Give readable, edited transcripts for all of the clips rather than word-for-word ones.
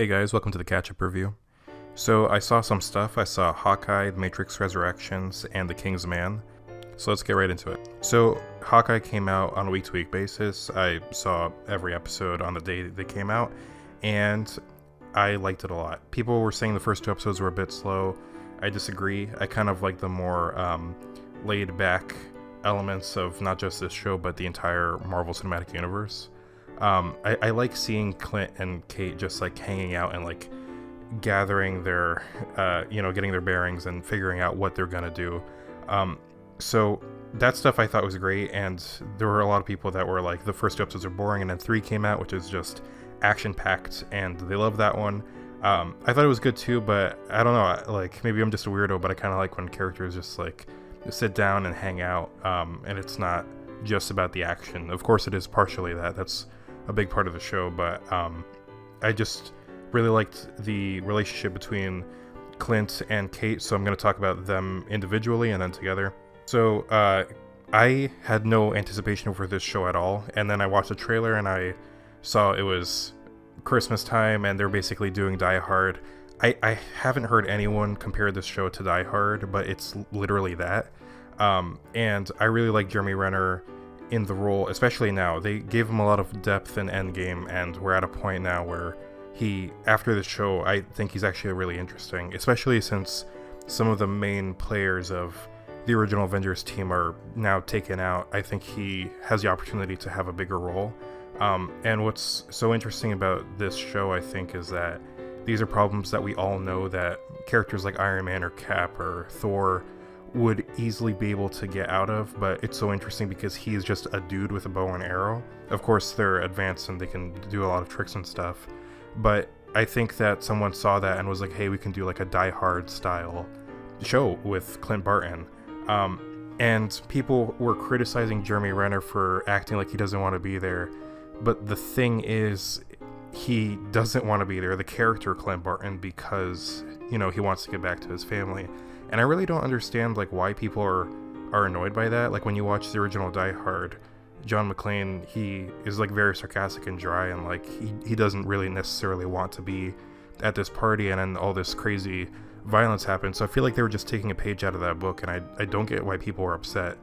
Hey guys, welcome to the catch-up review. So I saw some stuff. I saw Hawkeye, The Matrix Resurrections, and The King's Man. So let's get right into it. So Hawkeye came out on a week-to-week basis. I saw every episode on the day they came out, and I liked it a lot. People were saying the first two episodes were a bit slow. I disagree. I kind of like the more laid-back elements of not just this show, but the entire Marvel Cinematic Universe. I like seeing Clint and Kate just like hanging out and like gathering their, getting their bearings and figuring out what they're gonna do. So that stuff I thought was great, and there were a lot of people that were like, the first two episodes are boring, and then 3 came out, which is just action-packed, and they love that one. I thought it was good too, but I don't know, like maybe I'm just a weirdo, but I kind of like when characters just like sit down and hang out, and it's not just about the action. Of course it is partially that's a big part of the show, but I just really liked the relationship between Clint and Kate, so I'm going to talk about them individually and then together. So I had no anticipation for this show at all, and then I watched the trailer and I saw it was Christmas time and they're basically doing Die Hard. I haven't heard anyone compare this show to Die Hard, but it's literally that. And I really like Jeremy Renner in the role, especially now. They gave him a lot of depth in Endgame, and we're at a point now where after the show, I think he's actually really interesting, especially since some of the main players of the original Avengers team are now taken out. I think he has the opportunity to have a bigger role. And what's so interesting about this show, I think, is that these are problems that we all know that characters like Iron Man or Cap or Thor would easily be able to get out of, but it's so interesting because he's just a dude with a bow and arrow. Of course, they're advanced and they can do a lot of tricks and stuff, but I think that someone saw that and was like, hey, we can do like a Die Hard style show with Clint Barton. And people were criticizing Jeremy Renner for acting like he doesn't want to be there, but the thing is, he doesn't want to be there, the character Clint Barton, because, he wants to get back to his family. And I really don't understand like why people are annoyed by that. Like when you watch the original Die Hard, John McClane, he is like very sarcastic and dry, and like he doesn't really necessarily want to be at this party, and then all this crazy violence happened. So I feel like they were just taking a page out of that book, and I don't get why people were upset.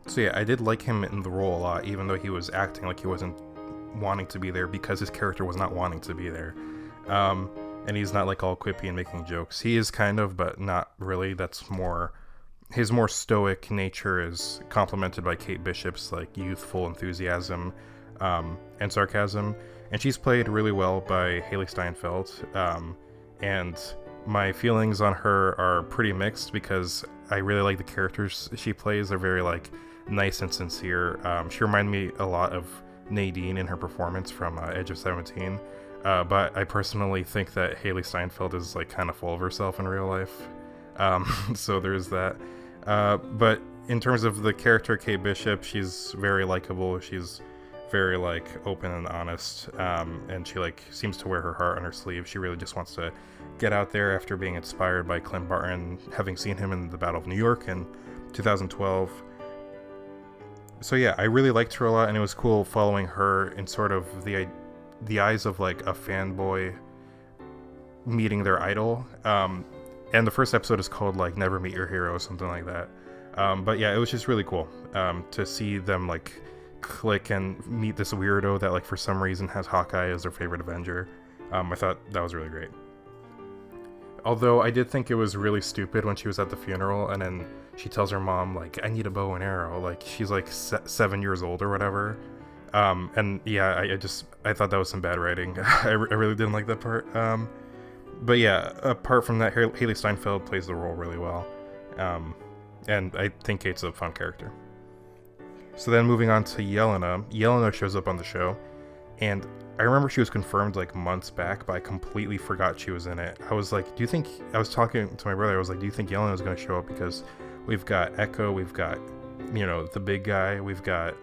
So yeah, I did like him in the role a lot, even though he was acting like he wasn't wanting to be there, because his character was not wanting to be there. And he's not like all quippy and making jokes. He is kind of, but not really. That's more, his more stoic nature is complemented by Kate Bishop's like youthful enthusiasm and sarcasm. And she's played really well by Haley Steinfeld. And my feelings on her are pretty mixed, because I really like the characters she plays. They're very like nice and sincere. She reminded me a lot of Nadine in her performance from Edge of 17. But I personally think that Haley Steinfeld is like kind of full of herself in real life. So there's that. But in terms of the character Kate Bishop, she's very likable. She's very like open and honest. And she like seems to wear her heart on her sleeve. She really just wants to get out there after being inspired by Clint Barton, having seen him in the Battle of New York in 2012. So yeah, I really liked her a lot, and it was cool following her in sort of the eyes of like a fanboy meeting their idol. And the first episode is called like Never Meet Your Hero, something like that. But yeah, it was just really cool to see them like click and meet this weirdo that like for some reason has Hawkeye as their favorite Avenger. I thought that was really great. Although I did think it was really stupid when she was at the funeral and then she tells her mom like, I need a bow and arrow. Like she's like 7 years old or whatever. And yeah, I thought that was some bad writing. I really didn't like that part. But yeah, apart from that, Haley Steinfeld plays the role really well. And I think Kate's a fun character. So then moving on to Yelena. Yelena shows up on the show, and I remember she was confirmed like months back, but I completely forgot she was in it. I was like, I was talking to my brother, I was like, do you think Yelena is going to show up? Because we've got Echo, we've got, the big guy, we've got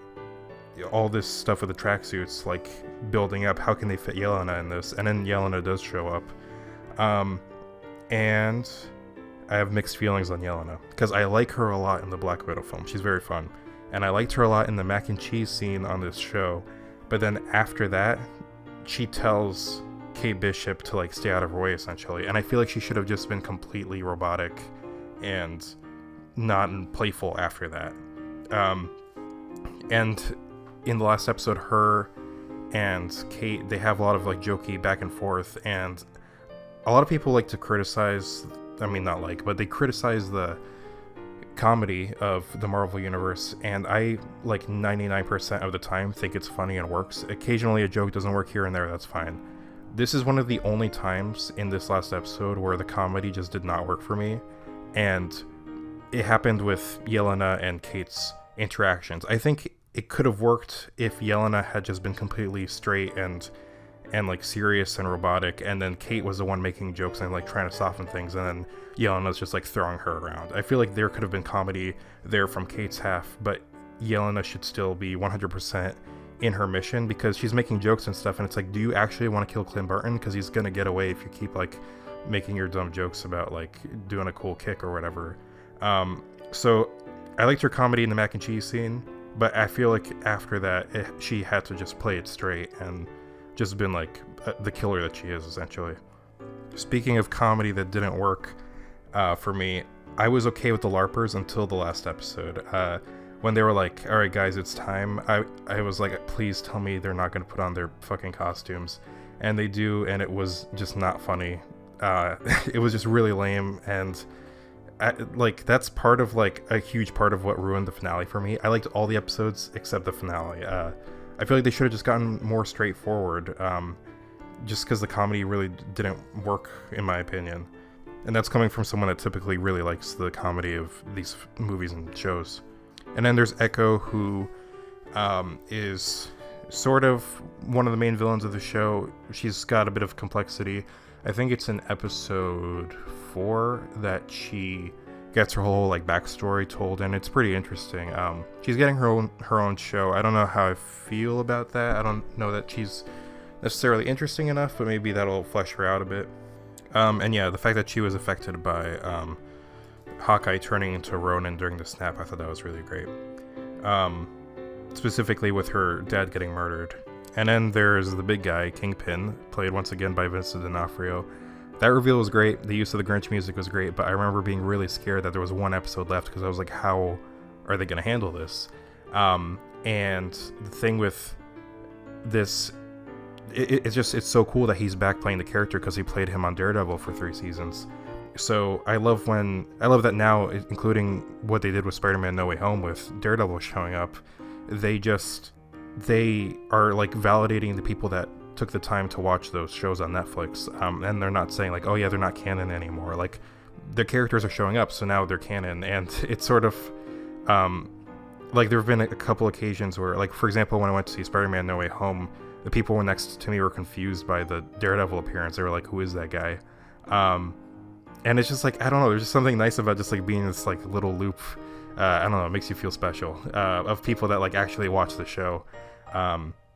all this stuff with the tracksuits like building up. How can they fit Yelena in this? And then Yelena does show up, and I have mixed feelings on Yelena, because I like her a lot in the Black Widow film. She's very fun, and I liked her a lot in the mac and cheese scene on this show. But then after that, she tells Kate Bishop to like stay out of her way essentially, and I feel like she should have just been completely robotic and not playful after that. And in the last episode, her and Kate, they have a lot of like jokey back and forth, and a lot of people like to criticize, but they criticize the comedy of the Marvel Universe, and I, like 99% of the time, think it's funny and works. Occasionally a joke doesn't work here and there, that's fine. This is one of the only times in this last episode where the comedy just did not work for me, and it happened with Yelena and Kate's interactions. I think it could have worked if Yelena had just been completely straight and like serious and robotic, and then Kate was the one making jokes and like trying to soften things, and then Yelena's just like throwing her around. I feel like there could have been comedy there from Kate's half, but Yelena should still be 100% in her mission, because she's making jokes and stuff, and it's like, do you actually want to kill Clint Barton? Because he's gonna get away if you keep like making your dumb jokes about like doing a cool kick or whatever. So I liked her comedy in the mac and cheese scene, but I feel like after that she had to just play it straight and just been like the killer that she is, essentially. Speaking of comedy that didn't work for me, I was okay with the LARPers until the last episode. When they were like, all right guys, it's time, I was like, please tell me they're not going to put on their fucking costumes. And they do, and it was just not funny. It was just really lame, and that's part of like a huge part of what ruined the finale for me. I liked all the episodes except the finale. I feel like they should have just gotten more straightforward, just because the comedy really didn't work, in my opinion. And that's coming from someone that typically really likes the comedy of these movies and shows. And then there's Echo, who is sort of one of the main villains of the show. She's got a bit of complexity. I think it's in episode 4 that she gets her whole like backstory told, and it's pretty interesting. She's getting her own show. I don't know how I feel about that. I don't know that she's necessarily interesting enough, but maybe that'll flesh her out a bit. And yeah, the fact that she was affected by Hawkeye turning into Ronin during the snap, I thought that was really great. Specifically with her dad getting murdered. And then there's the big guy, Kingpin, played once again by Vincent D'Onofrio. That reveal was great. The use of the Grinch music was great, but I remember being really scared that there was one episode left, because I was like, how are they going to handle this? And the thing with this, it's so cool that he's back playing the character, because he played him on Daredevil for 3 seasons. So I love that now, including what they did with Spider-Man No Way Home with Daredevil showing up, they are like validating the people that took the time to watch those shows on Netflix, and they're not saying like, oh yeah, they're not canon anymore. Like, their characters are showing up, so now they're canon. And it's sort of like there have been a couple occasions where, like, for example, when I went to see Spider-Man No Way Home, the people next to me were confused by the Daredevil appearance. They were like, who is that guy? And it's just like, I don't know, there's just something nice about just like being this like little loop, I don't know, it makes you feel special, of people that like actually watch the show.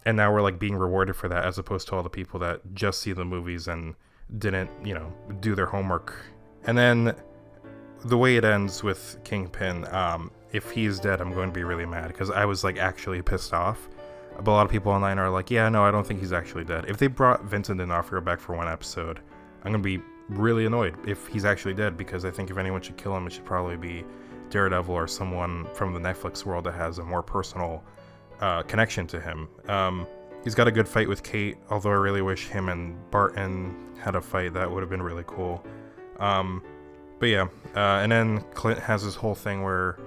And now we're like being rewarded for that, as opposed to all the people that just see the movies and didn't, do their homework. And then the way it ends with Kingpin, if he's dead, I'm going to be really mad, because I was like actually pissed off. But a lot of people online are like, yeah, no, I don't think he's actually dead. If they brought Vincent D'Onofrio back for one episode, I'm going to be really annoyed if he's actually dead, because I think if anyone should kill him, it should probably be Daredevil or someone from the Netflix world that has a more personal connection to him. He's got a good fight with Kate, although I really wish him and Barton had a fight. That would have been really cool. But yeah, and then Clint has this whole thing where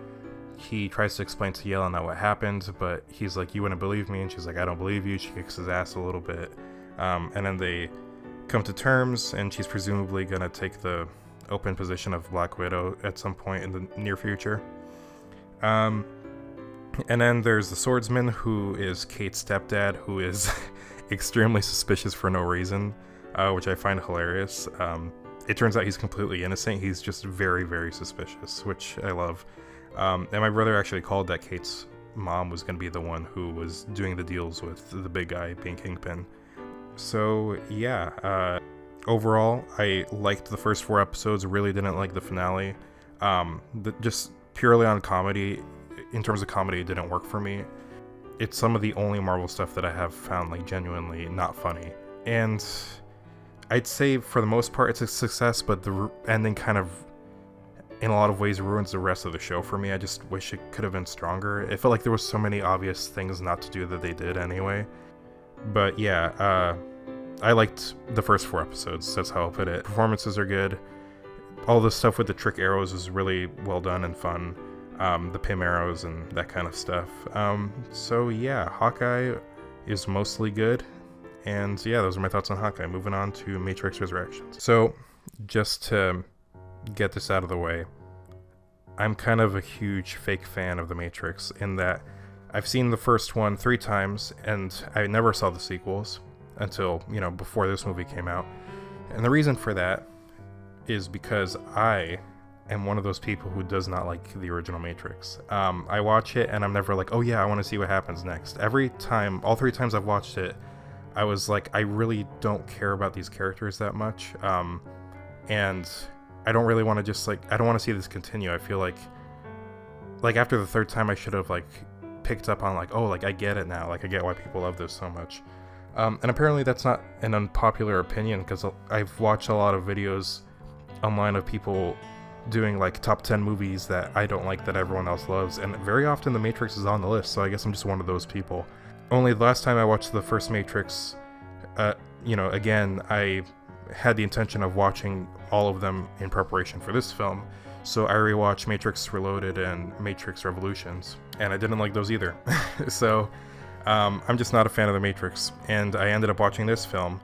he tries to explain to Yelena what happened, but he's like, you wouldn't believe me, and she's like, I don't believe you. She kicks his ass a little bit, and then they come to terms, and she's presumably gonna take the open position of Black Widow at some point in the near future. And then there's the swordsman, who is Kate's stepdad, who is extremely suspicious for no reason, which I find hilarious. It turns out he's completely innocent. He's just very, very suspicious, which I love. And my brother actually called that Kate's mom was going to be the one who was doing the deals with the big guy being Kingpin. So yeah, overall, I liked the first 4 episodes, really didn't like the finale. Just purely on comedy, in terms of comedy, it didn't work for me. It's some of the only Marvel stuff that I have found like genuinely not funny. And I'd say for the most part it's a success, but the ending kind of, in a lot of ways, ruins the rest of the show for me. I just wish it could have been stronger. It felt like there was so many obvious things not to do that they did anyway. But yeah, I liked the first 4 episodes. That's how I'll put it. Performances are good. All the stuff with the trick arrows is really well done and fun. The Pym arrows and that kind of stuff. So yeah, Hawkeye is mostly good. And yeah, those are my thoughts on Hawkeye. Moving on to Matrix Resurrections. So just to get this out of the way, I'm kind of a huge fake fan of The Matrix in that I've seen the first one 3 times and I never saw the sequels until, before this movie came out. And the reason for that is because I am one of those people who does not like the original Matrix. I watch it and I'm never like, oh yeah, I want to see what happens next. Every time, all 3 times I've watched it, I was like, I really don't care about these characters that much. And I don't really want to just I don't want to see this continue. I feel like after the 3rd time I should have picked up on I get it now. I get why people love this so much. And apparently that's not an unpopular opinion, because I've watched a lot of videos online of people doing top 10 movies that I don't like that everyone else loves, and very often The Matrix is on the list, so I guess I'm just one of those people. Only the last time I watched the first Matrix, again, I had the intention of watching all of them in preparation for this film, so I rewatched Matrix Reloaded and Matrix Revolutions, and I didn't like those either. So I'm just not a fan of The Matrix, and I ended up watching this film,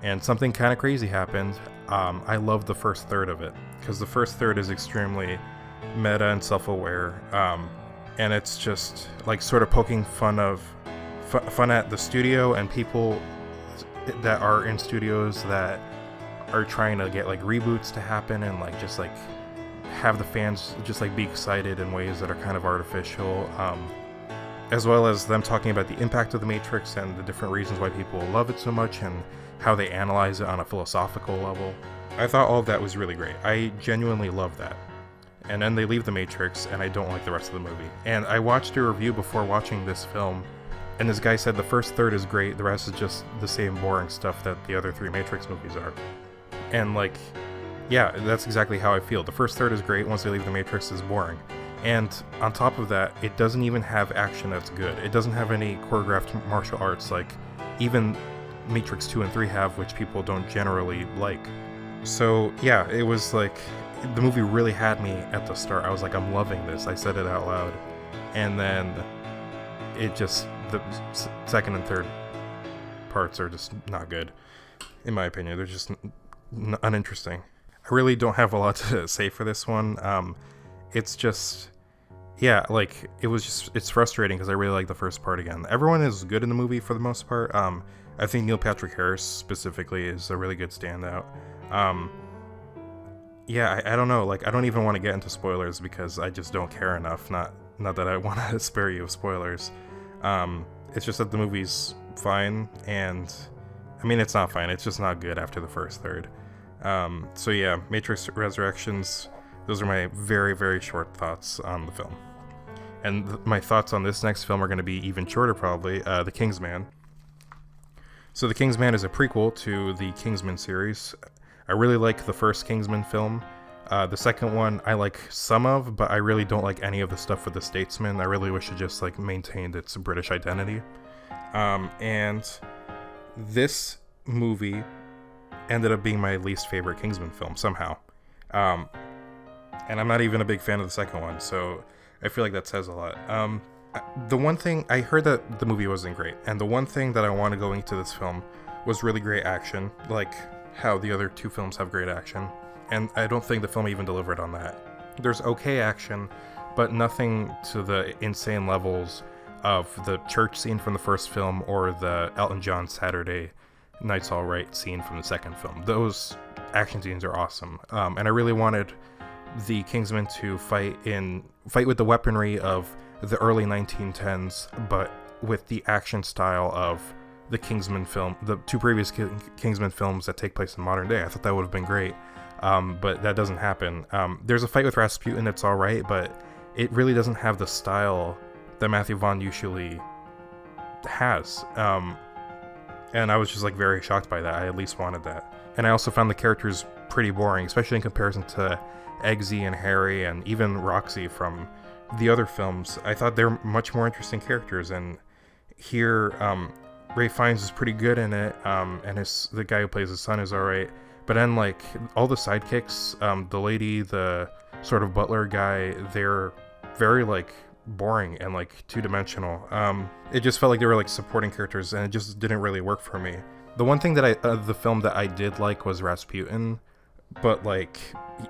and something kind of crazy happened. I love the first third of it, because the first third is extremely meta and self-aware, and it's just sort of poking fun at the studio and people that are in studios that are trying to get reboots to happen, and have the fans just be excited in ways that are kind of artificial, as well as them talking about the impact of the Matrix and the different reasons why people love it so much and how they analyze it on a philosophical level. I thought all of that was really great. I genuinely love that. And then they leave the Matrix and I don't like the rest of the movie. And I watched a review before watching this film, and this guy said the first third is great, the rest is just the same boring stuff that the other 3 Matrix movies are. And yeah, that's exactly how I feel. The first third is great, once they leave the Matrix is boring. And on top of that, it doesn't even have action that's good. It doesn't have any choreographed martial arts like even Matrix 2 and 3 have, which people don't generally like. So yeah, it was the movie really had me at the start. I was like, I'm loving this. I said it out loud. And then it just, the second and third parts are just not good, in my opinion. They're just uninteresting. I really don't have a lot to say for this one. It's just, yeah, it's frustrating because I really like the first part again. Everyone is good in the movie for the most part. I think Neil Patrick Harris specifically is a really good standout. Yeah, I don't know, I don't even want to get into spoilers because I just don't care enough. Not that I want to spare you of spoilers. It's just that the movie's fine, and I mean, it's not fine, it's just not good after the first third. So yeah, Matrix Resurrections, those are my very, very short thoughts on the film. And my thoughts on this next film are going to be even shorter probably, The Kingsman. So The Kingsman is a prequel to the Kingsman series. I really like the first Kingsman film. The second one I like some of, but I really don't like any of the stuff with the Statesman. I really wish it just maintained its British identity. And this movie ended up being my least favorite Kingsman film somehow. And I'm not even a big fan of the second one, so I feel like that says a lot. The one thing, I heard that the movie wasn't great, and the one thing that I wanted going into this film was really great action, like how the other 2 films have great action, and I don't think the film even delivered on that. There's okay action, but nothing to the insane levels of the church scene from the first film or the Elton John Saturday Night's All Right scene from the second film. Those action scenes are awesome, and I really wanted the Kingsmen to fight with the weaponry of the early 1910s, but with the action style of the Kingsman film, the 2 previous Kingsman films that take place in modern day. I thought that would have been great, but that doesn't happen. There's a fight with Rasputin that's alright, but it really doesn't have the style that Matthew Vaughn usually has. And I was just very shocked by that. I at least wanted that. And I also found the characters pretty boring, especially in comparison to Eggsy and Harry and even Roxy from the other films. I thought they're much more interesting characters, and here Ralph Fiennes is pretty good in it, and the guy who plays his son is alright. But then, like, all the sidekicks, the lady, the sort of butler guy, they're very, like, boring and, like, two-dimensional. It just felt like they were, like, supporting characters, and it just didn't really work for me. The one thing that the film that I did like was Rasputin, but, like,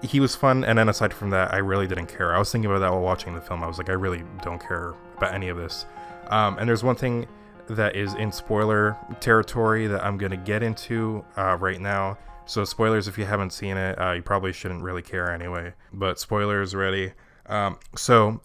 he was fun, and then aside from that, I really didn't care. I was thinking about that while watching the film. I was like, I really don't care about any of this. And there's one thing that is in spoiler territory that I'm going to get into right now. So spoilers, if you haven't seen it, you probably shouldn't really care anyway. But spoilers ready. So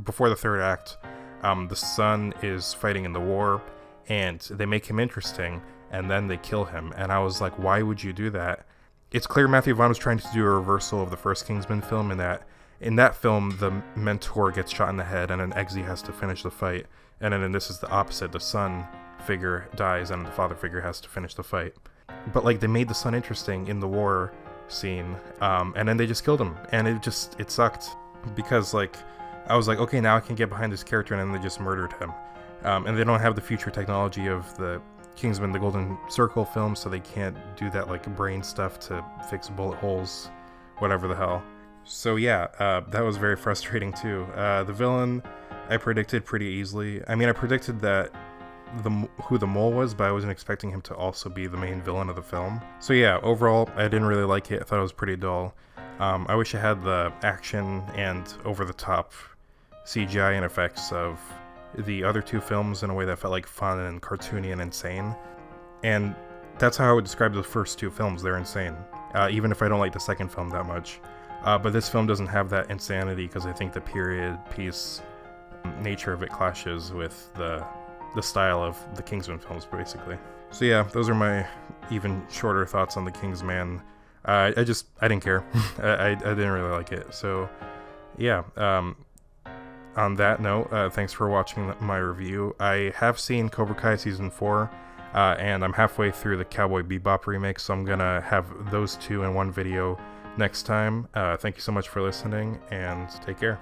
before the third act, the son is fighting in the war, and they make him interesting, and then they kill him. And I was like, why would you do that? It's clear Matthew Vaughn was trying to do a reversal of the first Kingsman film, in that film, the mentor gets shot in the head, and then Eggsy has to finish the fight. And then this is the opposite. The son figure dies, and the father figure has to finish the fight. But, like, they made the son interesting in the war scene, and then they just killed him. And it sucked. Because, like, I was like, okay, now I can get behind this character, and then they just murdered him. And they don't have the future technology of the Kingsman, the Golden Circle film, so they can't do that, like, brain stuff to fix bullet holes, whatever the hell. So yeah, that was very frustrating too. The villain, I predicted pretty easily. I mean, I predicted that who the mole was, but I wasn't expecting him to also be the main villain of the film. So yeah, overall, I didn't really like it. I thought it was pretty dull. I wish I had the action and over-the-top CGI and effects of the other two films in a way that felt like fun and cartoony and insane. And that's how I would describe the first two films. They're insane, even if I don't like the second film that much. But this film doesn't have that insanity because I think the period piece nature of it clashes with the style of the Kingsman films, basically. So yeah, those are my even shorter thoughts on the Kingsman. I didn't care. I didn't really like it. So yeah, on that note, thanks for watching my review. I have seen Cobra Kai Season 4, and I'm halfway through the Cowboy Bebop remake, so I'm gonna have those two in one video next time. Thank you so much for listening, and take care.